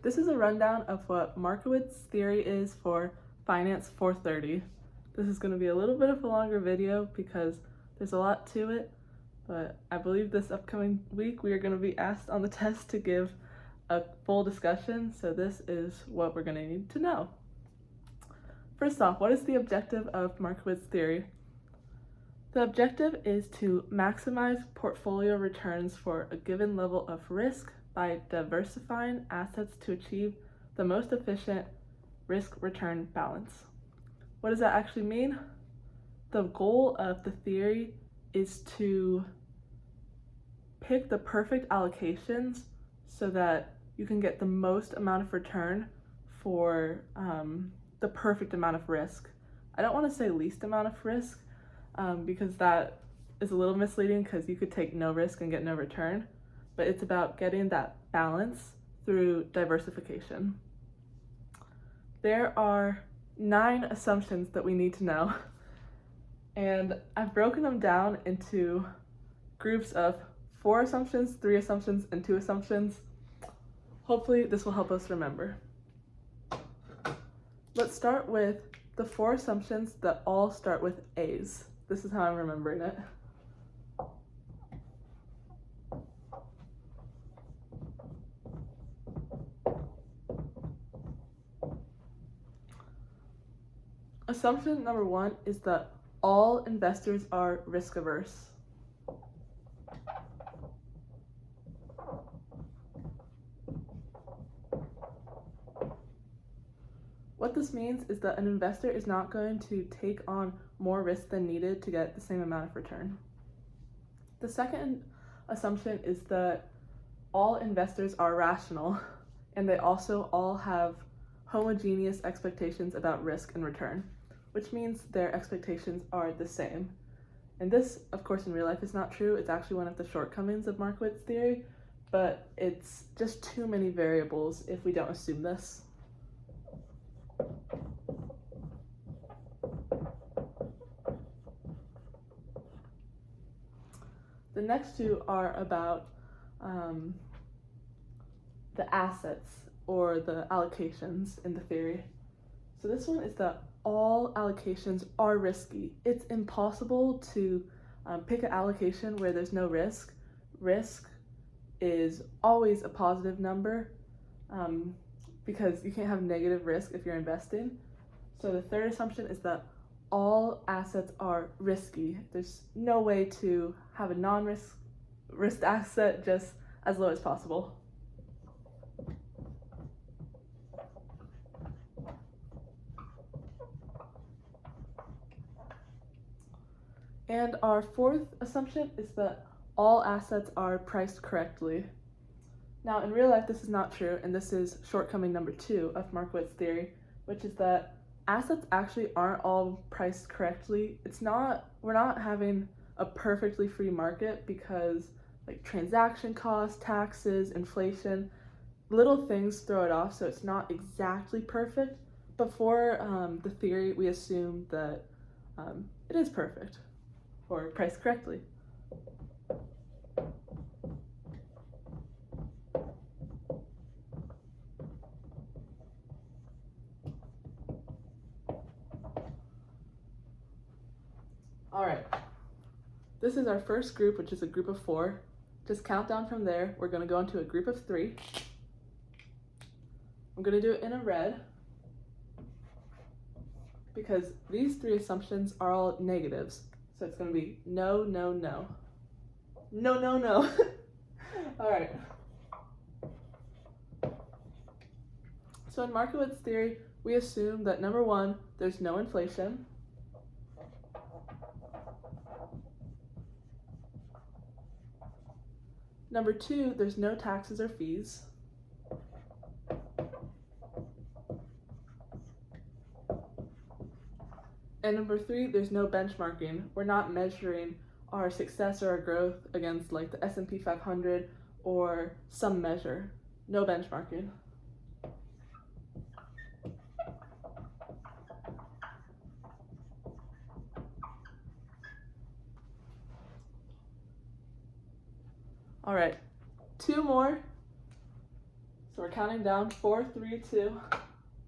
This is a rundown of what Markowitz Theory is for Finance 430. This is going to be a little bit of a longer video because there's a lot to it, but I believe this upcoming week we are going to be asked on the test to give a full discussion, so this is what we're going to need to know. First off, what is the objective of Markowitz Theory? The objective is to maximize portfolio returns for a given level of risk by diversifying assets to achieve the most efficient risk-return balance. What does that actually mean? The goal of the theory is to pick the perfect allocations so that you can get the most amount of return for the perfect amount of risk. I don't want to say least amount of risk because that is a little misleading because you could take no risk and get no return, but it's about getting that balance through diversification. There are 9 assumptions that we need to know, and I've broken them down into groups of 4 assumptions, 3 assumptions, and 2 assumptions. Hopefully this will help us remember. Let's start with the 4 assumptions that all start with A's. This is how I'm remembering it. Assumption number 1 is that all investors are risk averse. What this means is that an investor is not going to take on more risk than needed to get the same amount of return. The second assumption is that all investors are rational, and they also all have homogeneous expectations about risk and return, which means their expectations are the same. And this, of course, in real life is not true. It's actually one of the shortcomings of Markowitz theory, but it's just too many variables if we don't assume this. The next 2 are about the assets or the allocations in the theory. So this one is that all allocations are risky. It's impossible to pick an allocation where there's no risk. Risk is always a positive number because you can't have negative risk if you're investing. So the third assumption is that all assets are risky. There's no way to have a non-risk asset just as low as possible. And our 4th assumption is that all assets are priced correctly. Now, in real life, this is not true, and this is shortcoming number 2 of Markowitz theory, which is that assets actually aren't all priced correctly. We're not having a perfectly free market because like transaction costs, taxes, inflation, little things throw it off, so it's not exactly perfect. But for the theory, we assume that it is perfect or priced correctly. All right, this is our first group, which is a group of 4. Just count down from there. We're going to go into a group of 3. I'm going to do it in a red because these 3 assumptions are all negatives. So it's going to be no, no, no. No, no, no. All right. So in Markowitz theory, we assume that number 1, there's no inflation. Number 2, there's no taxes or fees. And number 3, there's no benchmarking. We're not measuring our success or our growth against like the S&P 500 or some measure. No benchmarking. All right, 2 more. So we're counting down 4, 3, 2,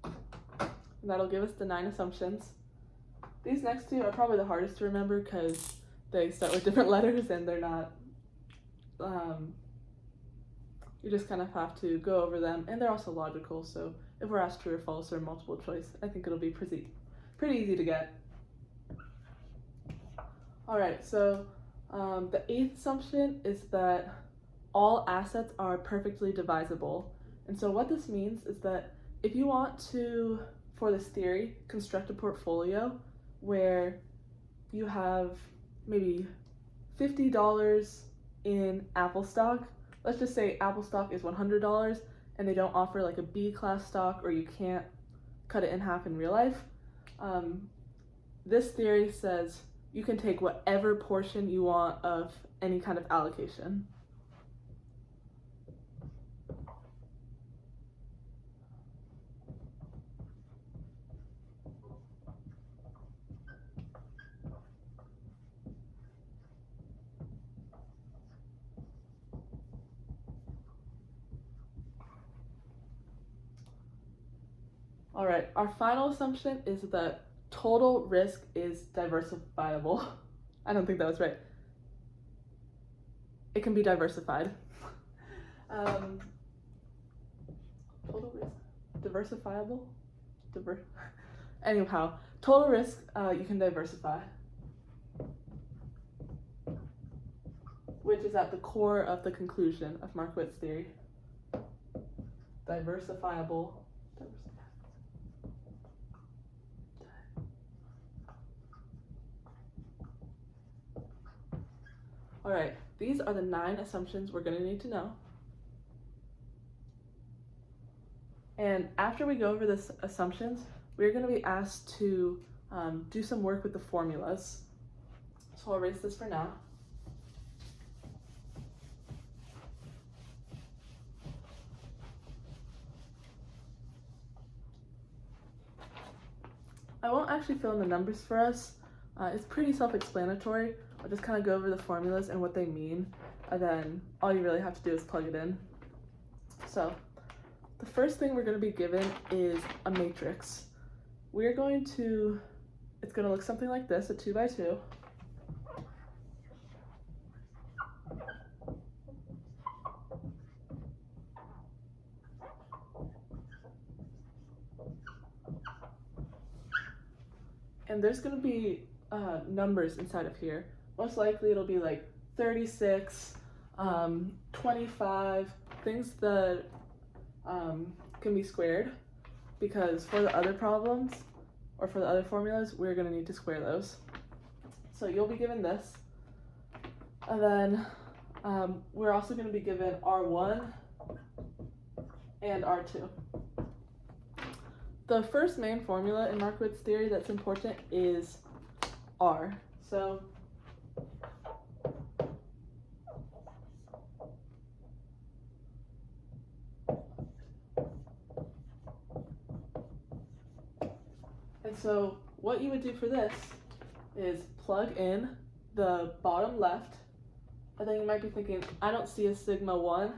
and that'll give us the 9 assumptions. These next two are probably the hardest to remember because they start with different letters and they're not, you just kind of have to go over them, and they're also logical, so if we're asked true or false or multiple choice, I think it'll be pretty easy to get. Alright, so the 8th assumption is that all assets are perfectly divisible. And so what this means is that if you want to, for this theory, construct a portfolio where you have maybe $50 in Apple stock, let's just say Apple stock is $100 and they don't offer like a B-class stock, or you can't cut it in half in real life. This theory says you can take whatever portion you want of any kind of allocation. All right, our final assumption is that total risk is diversifiable. I don't think that was right. It can be diversified. Total risk, diversifiable? Anyhow, total risk you can diversify, which is at the core of the conclusion of Markowitz theory. Diversifiable. All right, these are the 9 assumptions we're going to need to know. And after we go over the assumptions, we're going to be asked to do some work with the formulas. So I'll erase this for now. I won't actually fill in the numbers for us. It's pretty self-explanatory. I'll just kind of go over the formulas and what they mean, and then all you really have to do is plug it in. So the first thing we're going to be given is a matrix. We're going to, it's going to look something like this, a 2 by 2. And there's going to be numbers inside of here. Most likely it'll be like 36, 25, things that can be squared, because for the other problems or for the other formulas, we're going to need to square those. So you'll be given this, and then we're also going to be given R1 and R2. The first main formula in Markowitz theory that's important is R. So what you would do for this is plug in the bottom left, and then you might be thinking, I don't see a sigma 1.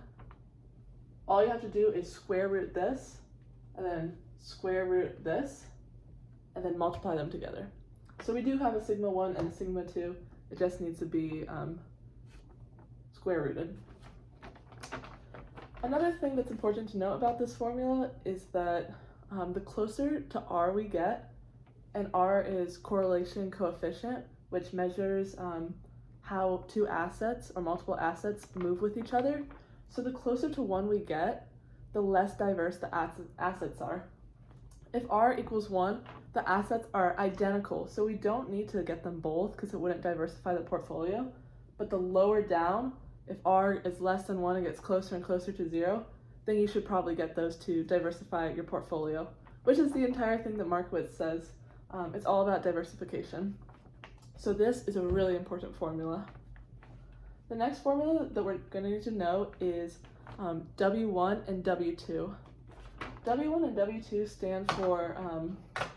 All you have to do is square root this, and then square root this, and then multiply them together. So we do have a sigma 1 and a sigma 2. It just needs to be square rooted. Another thing that's important to note about this formula is that the closer to R we get, and R is correlation coefficient, which measures how 2 assets or multiple assets move with each other. So the closer to 1 we get, the less diverse the assets are. If R equals 1, the assets are identical, so we don't need to get them both because it wouldn't diversify the portfolio. But the lower down, if R is less than 1 and gets closer and closer to 0, then you should probably get those to diversify your portfolio, which is the entire thing that Markowitz says. It's all about diversification. So this is a really important formula. The next formula that we're going to need to know is W1 and W2. W1 and W2 stand for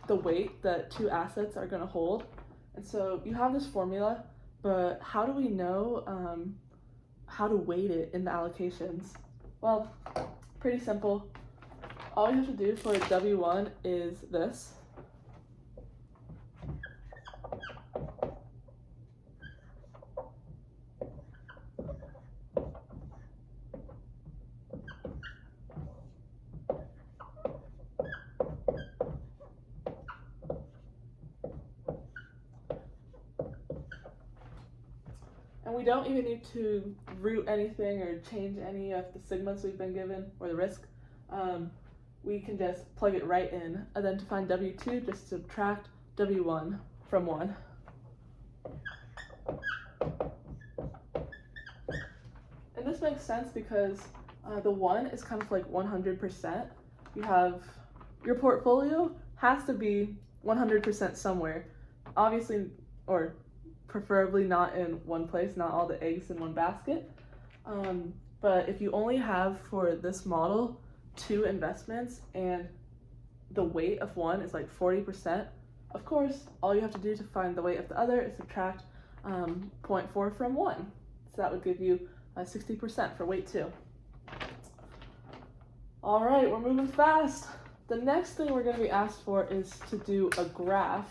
the weight that 2 assets are going to hold. And so you have this formula, but how do we know how to weight it in the allocations? Well, Pretty simple. All you have to do for W1 is this. And we don't even need to root anything or change any of the sigmas we've been given, or the risk. We can just plug it right in, and then to find W2, just subtract W1 from 1. And this makes sense because the 1 is kind of like 100%. You have, your portfolio has to be 100% somewhere. Obviously, or preferably not in one place, not all the eggs in one basket. But if you only have, for this model, 2 investments and the weight of one is like 40%, of course, all you have to do to find the weight of the other is subtract 0.4 from 1. So that would give you 60% for weight 2. All right, we're moving fast. The next thing we're going to be asked for is to do a graph.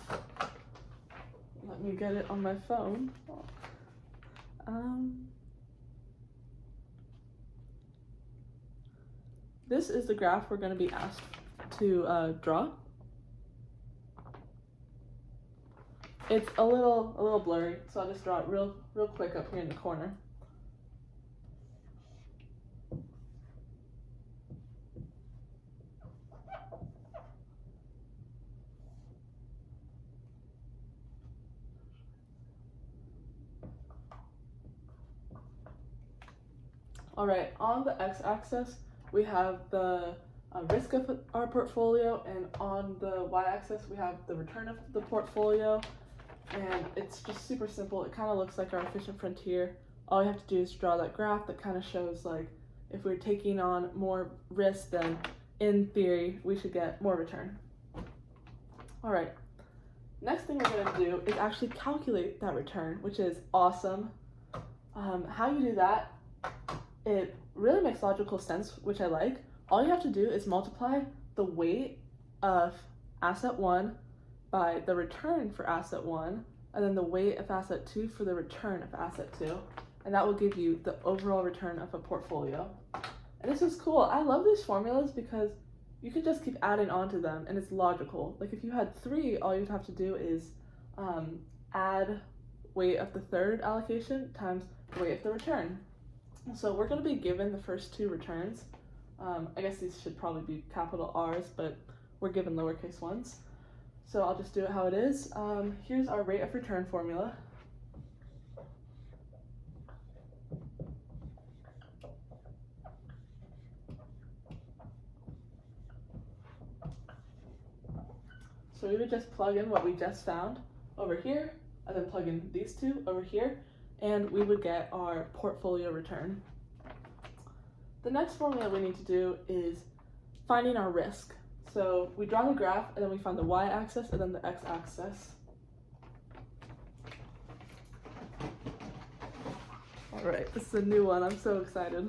Let me get it on my phone. This is the graph we're going to be asked to draw. It's a little blurry, so I'll just draw it real quick up here in the corner. All right, on the x-axis, we have the risk of our portfolio, and on the y-axis, we have the return of the portfolio. And it's just super simple. It kind of looks like our efficient frontier. All you have to do is draw that graph that kind of shows, like, if we're taking on more risk, then in theory, we should get more return. All right, next thing we're going to do is actually calculate that return, which is awesome. How you do that, it really makes logical sense, which I like. All you have to do is multiply the weight of asset 1 by the return for asset 1, and then the weight of asset 2 for the return of asset 2. And that will give you the overall return of a portfolio. And this is cool. I love these formulas because you can just keep adding on to them, and it's logical. Like if you had 3, all you'd have to do is add weight of the third allocation times the weight of the return. So we're going to be given the first 2 returns. I guess these should probably be capital R's, but we're given lowercase ones. So I'll just do it how it is. Here's our rate of return formula. So we would just plug in what we just found over here, and then plug in these 2 over here, and we would get our portfolio return. The next formula we need to do is finding our risk. So we draw the graph, and then we find the y-axis and then the x-axis. All right, this is a new one. I'm so excited.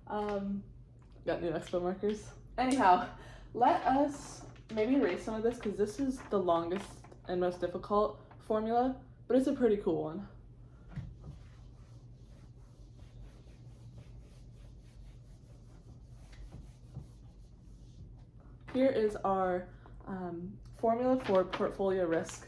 Got new expo markers. Anyhow, let us maybe erase some of this because this is the longest and most difficult formula, but it's a pretty cool one. Here is our formula for portfolio risk.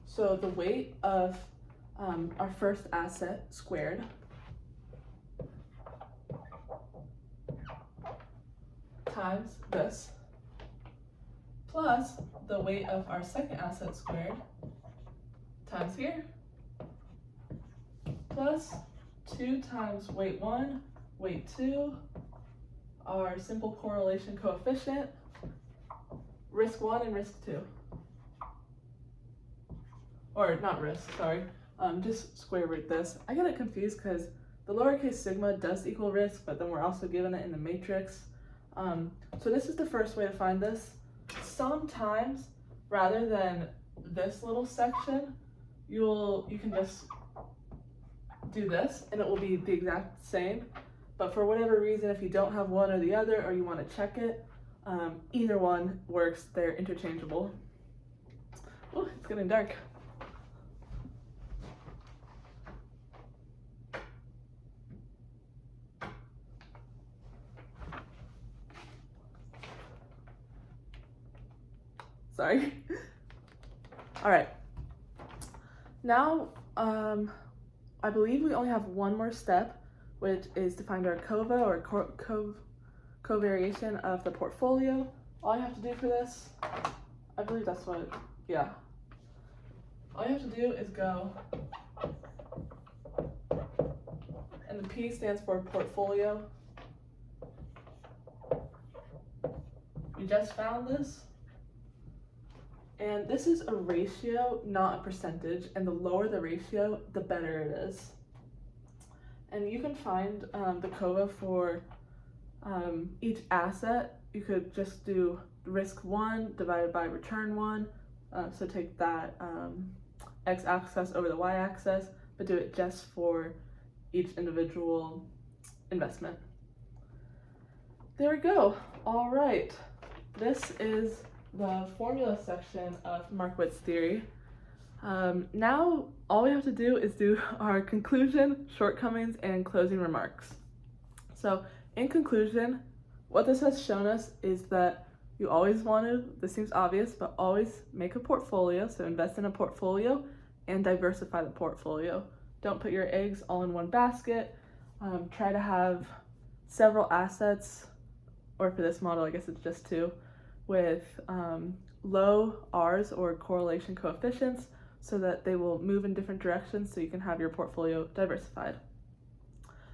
So the weight of our first asset squared times this plus the weight of our second asset squared times here, plus 2 times weight 1, weight 2, our simple correlation coefficient, risk 1 and risk 2. Or not risk, sorry, just square root this. I get it confused because the lowercase sigma does equal risk, but then we're also given it in the matrix. So this is the first way to find this. Sometimes rather than this little section, you can just do this and it will be the exact same. But for whatever reason, if you don't have one or the other, or you want to check it, either one works. They're interchangeable. Oh, it's getting dark. Sorry. All right. Now, I believe we only have one more step, which is to find our COVA or covariation of the portfolio. All you have to do for this, I believe that's what, yeah. All you have to do is go, and the P stands for portfolio. We just found this. And this is a ratio, not a percentage, and the lower the ratio, the better it is. And you can find the COVA for each asset. You could just do risk 1 divided by return 1. So take that x-axis over the y-axis, but do it just for each individual investment. There we go. All right. This is the formula section of Markowitz Theory. Now all we have to do is do our conclusion, shortcomings, and closing remarks. So in conclusion, what this has shown us is that you always want to, this seems obvious, but always make a portfolio, so invest in a portfolio and diversify the portfolio. Don't put your eggs all in one basket. Try to have several assets, or for this model, I guess it's just 2, with low R's or correlation coefficients so that they will move in different directions so you can have your portfolio diversified.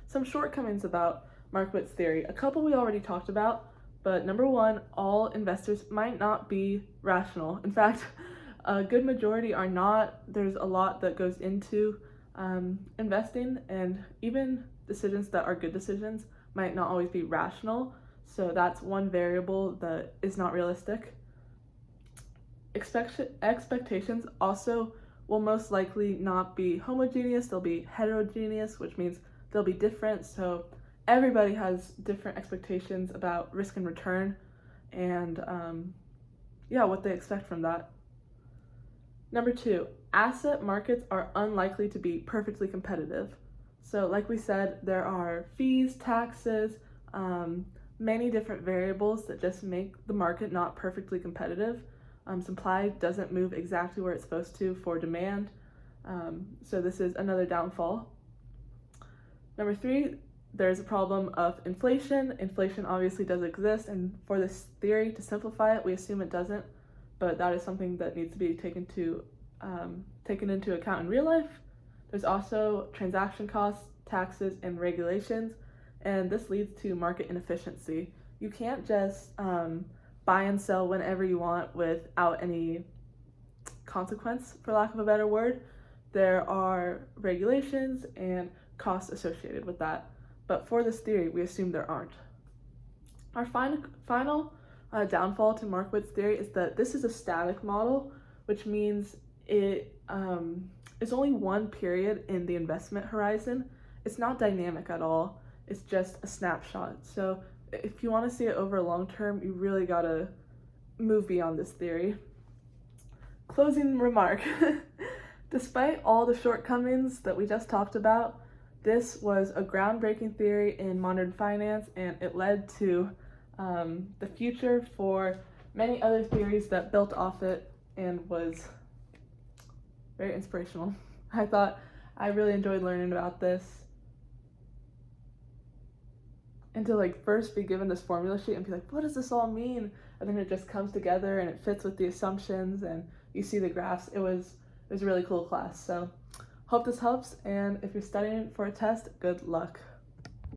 Some shortcomings about Markowitz theory. A couple we already talked about, but number 1, all investors might not be rational. In fact, a good majority are not. There's a lot that goes into investing, and even decisions that are good decisions might not always be rational. So that's one variable that is not realistic. Expectations also will most likely not be homogeneous, they'll be heterogeneous, which means they'll be different. So everybody has different expectations about risk and return, and what they expect from that. Number 2, asset markets are unlikely to be perfectly competitive. So like we said, there are fees, taxes, many different variables that just make the market not perfectly competitive. Supply doesn't move exactly where it's supposed to for demand. So this is another downfall. Number 3, there's a problem of inflation. Inflation obviously does exist, and for this theory, to simplify it, we assume it doesn't, but that is something that needs to be taken into account in real life. There's also transaction costs, taxes, and regulations, and this leads to market inefficiency. You can't just buy and sell whenever you want without any consequence, for lack of a better word. There are regulations and costs associated with that, but for this theory, we assume there aren't. Our final downfall to Markowitz theory is that this is a static model, which means it is only one period in the investment horizon. It's not dynamic at all. It's just a snapshot. So if you want to see it over long term, you really gotta move beyond this theory. Closing remark. Despite all the shortcomings that we just talked about, this was a groundbreaking theory in modern finance, and it led to the future for many other theories that built off it, and was very inspirational. I really enjoyed learning about this. And to first be given this formula sheet and be like, what does this all mean? And then it just comes together and it fits with the assumptions and you see the graphs. It was a really cool class. So hope this helps, and if you're studying for a test, good luck.